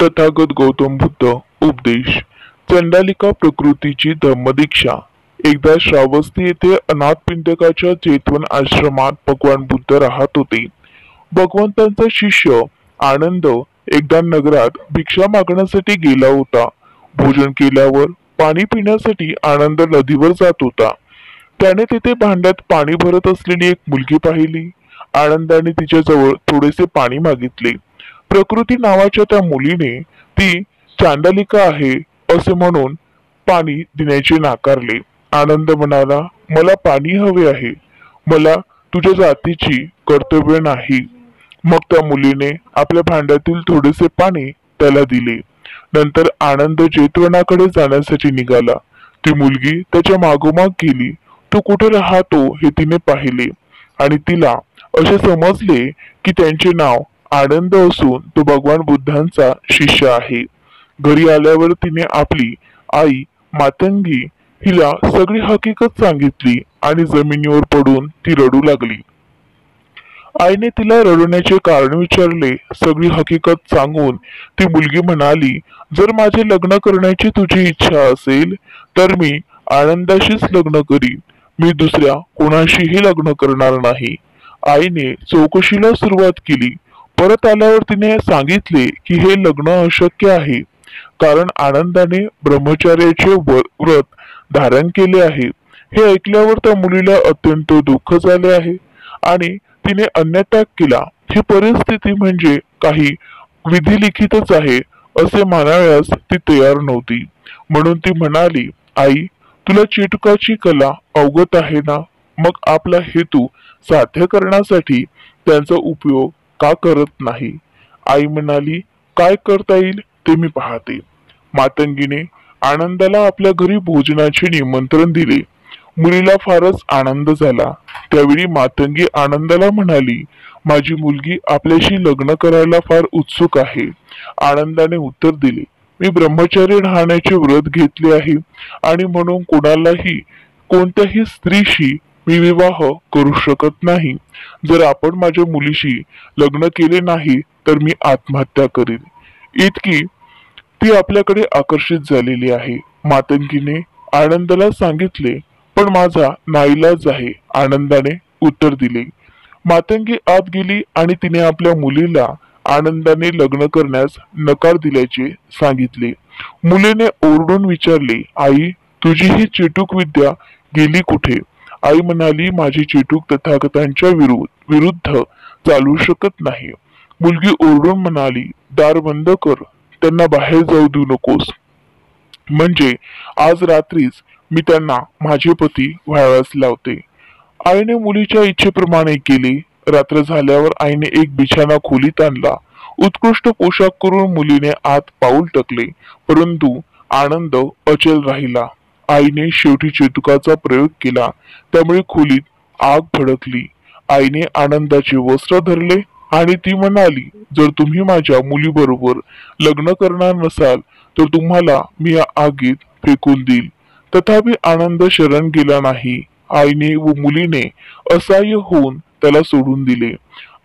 तथागत गौतम बुद्ध उपदेश चंडालिका प्रकृतीची धम्मदीक्षा। एकदा श्रावस्ती येथे अनाथपिंडकाच्या चेतवन आश्रमात भगवान बुद्ध राहत होते। भगवंतांचा शिष्य आनंद एकदा नगरात भिक्षा मागण्यासाठी गेला होता। भोजन केल्यावर पाणी पिण्यासाठी आनंद नदीवर जात होता। त्याने तेथे भांड्यात पाणी भरत असलेली एक मुलगी पाहिली। आनंदाने तिच्याजवळ थोडेसे पाणी मागितले। प्रकृती नावाच्या त्या मुलीने ती चांडालिका आहे असे म्हणून पाणी देण्याचे नाकारले। आनंद म्हणाला, मला पाणी हवे आहे, मला तुझ्या जातीची कर्तव्य नाही। मग त्या मुलीने आपल्या भांड्यातील थोडेसे पाणी त्याला दिले। नंतर आनंद जेतवनाकडे जाण्यासाठी निघाला। ती मुलगी त्याच्या मागोमाग गेली। तो कुठे राहतो हे तिने पाहिले आणि तिला असे समजले की त्यांचे नाव आनंद असून तो भगवान बुद्धांचा शिष्य आहे। घरी आल्यावर तिने आपली आई मातंगी हिला सगळी हकीकत सांगितली आणि जमिनीवर पडून ती रडू लागली। आईने तिला रडण्याचे कारण विचारले। सगळी हकीकत सांगून ती मुलगी म्हणाली, जर माझे लग्न करण्याची तुझी इच्छा असेल तर मी आनंदाशीच लग्न करीन, मी दुसऱ्या कोणाशीही लग्न करणार नाही। आईने चौकशीला सुरुवात केली। परत आल्यावर तिने सांगितले की हे लग्न अशक्य आहे, कारण आनंदाने ब्रह्मचर्याचे व्रत धारण केले आहे। हे ऐकल्यावर त्या मुलीला अत्यंत दुःख झाले आहे आणि तिने अन्नत्याग केला। ही परिस्थिती म्हणजे काही विधिलिखितच आहे असे मानावयास ती तयार नव्हती। म्हणून ती म्हणाली, आई, तुला चेटुकाची कला अवगत आहे ना, मग आपला हेतू साध्य करण्यासाठी त्यांचा उपयोग का करत नाही? आई म्हणाली, काय करता येईल ते मी पाहते। मातंगीने आनंदाला आपल्या घरी भोजनाचे निमंत्रण दिले। मुलीला फारच आनंद झाला। त्यावेळी मातंगी आनंदाला म्हणाली, माझी मुलगी आपल्याशी लग्न करायला फार उत्सुक आहे। आनंदाने उत्तर दिले, मी ब्रह्मचर्य राहण्याचे व्रत घेतले आहे आणि म्हणून कोणत्याही स्त्रीशी मी विवाह करू शकत नाही। जर आपण माझ्या मुलीशी लग्न केले नाही तर मी आत्महत्या करीन, इतकी ती आपल्याकडे आकर्षित झालेली आहे। मातंगीने आनंदाला सांगितले, पण माझा नाईलाज आहे, आनंदाने उत्तर दिले। मातंगी आत गेली आणि तिने आपल्या मुलीला आनंदाने लग्न करण्यास नकार दिल्याचे सांगितले। मुलीने ओरडून विचारले, आई, तुझी ही चेटूक विद्या गेली कुठे? आई म्हणाली, माझी चेटूक तथागतांच्या विरुद्ध चालू शकत नाही। मुलगी ओरडून म्हणाली, दार बंद कर, त्यांना बाहेर जाऊ देऊ नकोस, म्हणजे आज रात्रीच मी त्यांना माझे पती व्हावयास लावते। आईने मुलीच्या इच्छेप्रमाणे केले। रात्र झाल्यावर आईने एक बिछाना खोलीत आणला। उत्कृष्ट पोशाख करून मुलीने आत पाऊल टाकले, परंतु आनंद अचल राहिला। आईने शेवटी चेतुकाचा प्रयोग केला, त्यामुळे खोलीत आग भडकली। आईने आनंदाचे वस्त्र धरले आणि ती म्हणाली, जर तुम्ही माझ्या मुलीबरोबर लग्न करणार नसाल तर तुम्हाला मी या आगीत फेकून देईल। तथापि आनंद शरण गेला नाही। आईने व मुलीने असहाय्य होऊन त्याला सोडून दिले।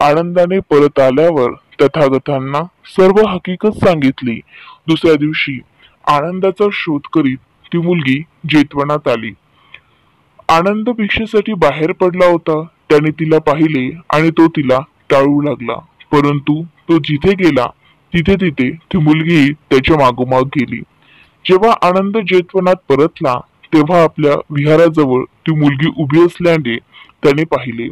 आनंदाने परत आल्यावर तथागतांना सर्व हकीकत सांगितली। दुसऱ्या दिवशी आनंदाचा शोध करीत ती मुलगी जेतवनात आली। आनंद भिक्षेसाठी बाहेर पडला होता। त्याने तिला पाहिले आणि तो तिला टाळू लागला, परंतु तो जिथे गेला तिथे ती मुलगी त्याच्या मागोमाग गेली। जेव्हा आनंद जेतवनात परतला तेव्हा आपल्या विहाराजवळ ती मुलगी उभी असल्याने त्याने पाहिले।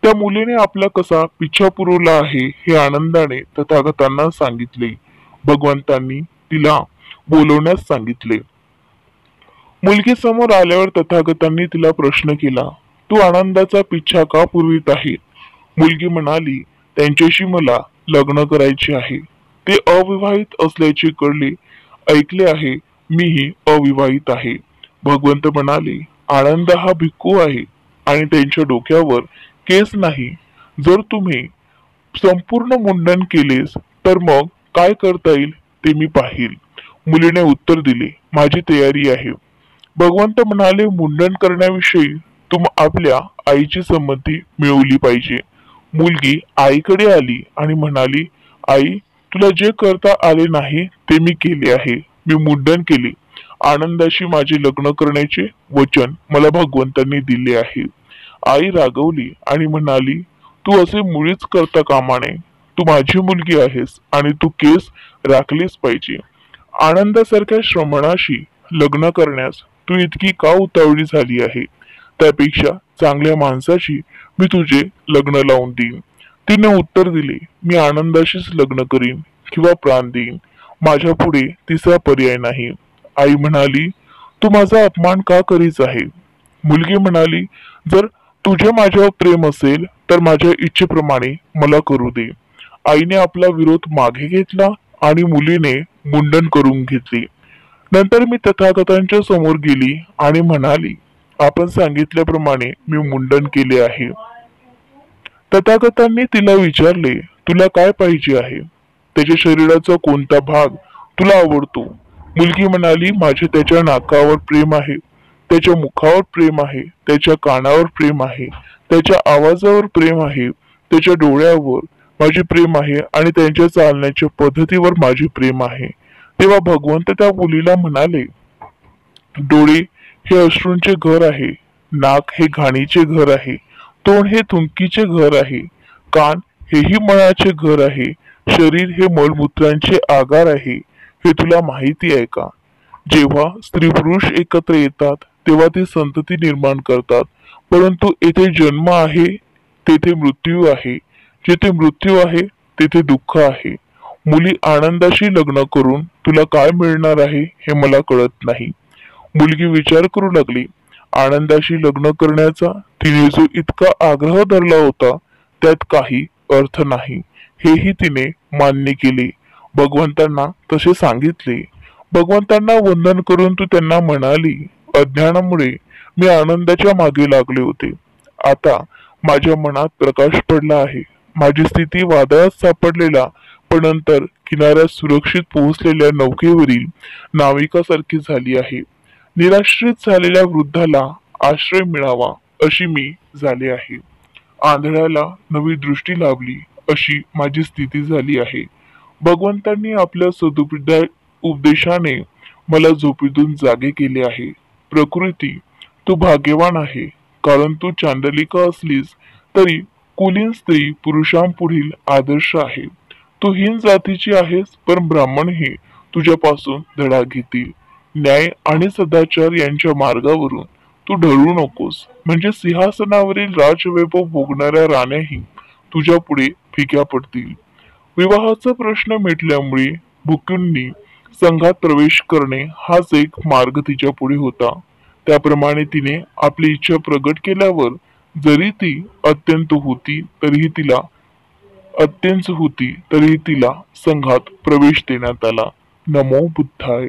त्या मुलीने आपला कसा पिच्छा पुरवला आहे हे आनंदाने तथागतांना सांगितले। भगवंतांनी तिला बोलवण्यास सांगितले। मुलगी समोर आल्यावर तथागतांनी तिला प्रश्न केला, तू आनंदाचा पिच्छा का पुरवित आहे? मुलगी म्हणाली, त्यांच्याशी मला लग्न करायचे आहे, ते अविवाहित असल्याचे ऐकले आहे, मीही अविवाहित आहे। भगवंत म्हणाले, आनंद हा भिक्खू आहे आणि त्यांच्या डोक्यावर केस नाही। जर तुम्ही संपूर्ण मुंडन केलेस तर मग काय करता येईल ते मी पाहील। मुलीने उत्तर दिले, माझी तयारी आहे। भगवंत म्हणाले, मुंडन करण्याविषयी आपल्या आईची संमती मिळवली पाहिजे। मुलगी आईकडे आली आणि म्हणाली, आई, तुला जे करता आले नाही ते मी केले आहे. मी मुंडन केले. आनंदाशी माझे लग्न करण्याचे वचन मला भगवंतांनी दिले आहे. आई रागवली आणि म्हणाली, तू असे मुळीच करता कामा नये. तू माझी मुलगी आहेस आणि तू केस राखलीच पाहिजे. आनंदासारख्या श्रमणाशी लग्न करण्यास तू इतकी का उतावळी झाली आहे? त्यापेक्षा चांगल्या माणसाशी मी तुझे लग्न लावून देईन. तिने उत्तर दिले, मी आनंदाशीच लग्न करीन किंवा प्राण देईन. माझ्या पुढे तिसरा पर्याय नाही. आई म्हणाली, तू माझा अपमान का करीत आहे? मुलगी म्हणाली, जर तुझे माझ्यावर प्रेम असेल तर माझ्या इच्छेप्रमाणे मला करू दे. आईने आपला विरोध मागे घेतला आणि मुलीने मुंडन करून घेतले. नंतर मी तथागतांच्या समोर गेली आणि म्हणाली, आपण सांगितल्याप्रमाणे मी मुंडन केले आहे. तथागतांनी तिला विचारले, तुला काय पाहिजे आहे? त्याच्या शरीराचा कोणता भाग तुला आवडतो? मुलगी म्हणाली, माझे त्याच्या नाकावर प्रेम आहे, त्याच्या मुखावर प्रेम आहे, त्याच्या कानावर प्रेम आहे, त्याच्या आवाजावर प्रेम आहे, त्याच्या डोळ्यावर माझे प्रेम आहे आणि त्यांच्या चालण्याच्या पद्धतीवर माझे प्रेम आहे. तेव्हा भगवंत त्या मुलीला म्हणाले, डोळे हे अश्रूंचे घर आहे, नाक हे घाणीचे घर आहे, तोंड हे थुंकीचे घर आहे, कान हेही मळाचे घर आहे, शरीर हे मलमूत्रांचे आगार आहे. हे तुला माहिती आहे का? जेव्हा स्त्री पुरुष एकत्र येतात तेव्हा ते संतती निर्माण करतात, परंतु येथे जन्म आहे तेथे मृत्यू आहे, जिथे मृत्यू आहे तेथे दुःख आहे. मुली आनंदाशी लग्न करून तुला काय मिळणार आहे हे मला कळत नाही. मुलगी विचार करू लागली. आनंदाशी लग्न करण्याचा तिने जो इतका आग्रह धरला होता त्यात काही अर्थ नाही, हेही तिने मान्य केले. भगवंतांना तसे सांगितले. भगवंतांना वंदन करून तू त्यांना म्हणाली, अज्ञानामुळे मी आनंदाच्या मागे लागले होते. आता माझ्या मनात प्रकाश पडला आहे. माझी स्थिती वादळात सापडलेला पण नंतर किनाऱ्यात सुरक्षित पोहोचलेल्या नौकेवरील नाविकासारखी झाली आहे. निराश्रित झालेल्या वृद्धाला आश्रय मिळावा अशी मी झाले आहे. आंधळ्याला नवी दृष्टी लाभली अशी माझी स्थिती झाली आहे. भगवंतांनी आपल्या उपदेशाने मला झोपेतून जागे केले आहे. प्रकृती, तू भाग्यवान आहे, कारण तू चांडलिका असलीस तरी कुलीन स्त्री पुरुषांपुढील आदर्श आहे. तू हीन जातीची आहेस, पण ब्राह्मण हे तुझ्यापासून धडा घेतील. न्याय आणि सदाचार यांच्या मार्गावरून तू ढळू नकोस, म्हणजे सिंहासनावरील राजवैभव भोगणाऱ्या राण्याही तुझ्या पुढे फिक्या पडतील. विवाहाचा प्रश्न मिटल्यामुळे भुक्यूंनी संघात प्रवेश करणे हाच एक मार्ग तिच्या पुढे होता. त्याप्रमाणे तिने आपली इच्छा प्रगट केल्यावर जरी ती अत्यंत होती तरीही तिला संघात प्रवेश देण्यात आला. नमो बुद्धाय.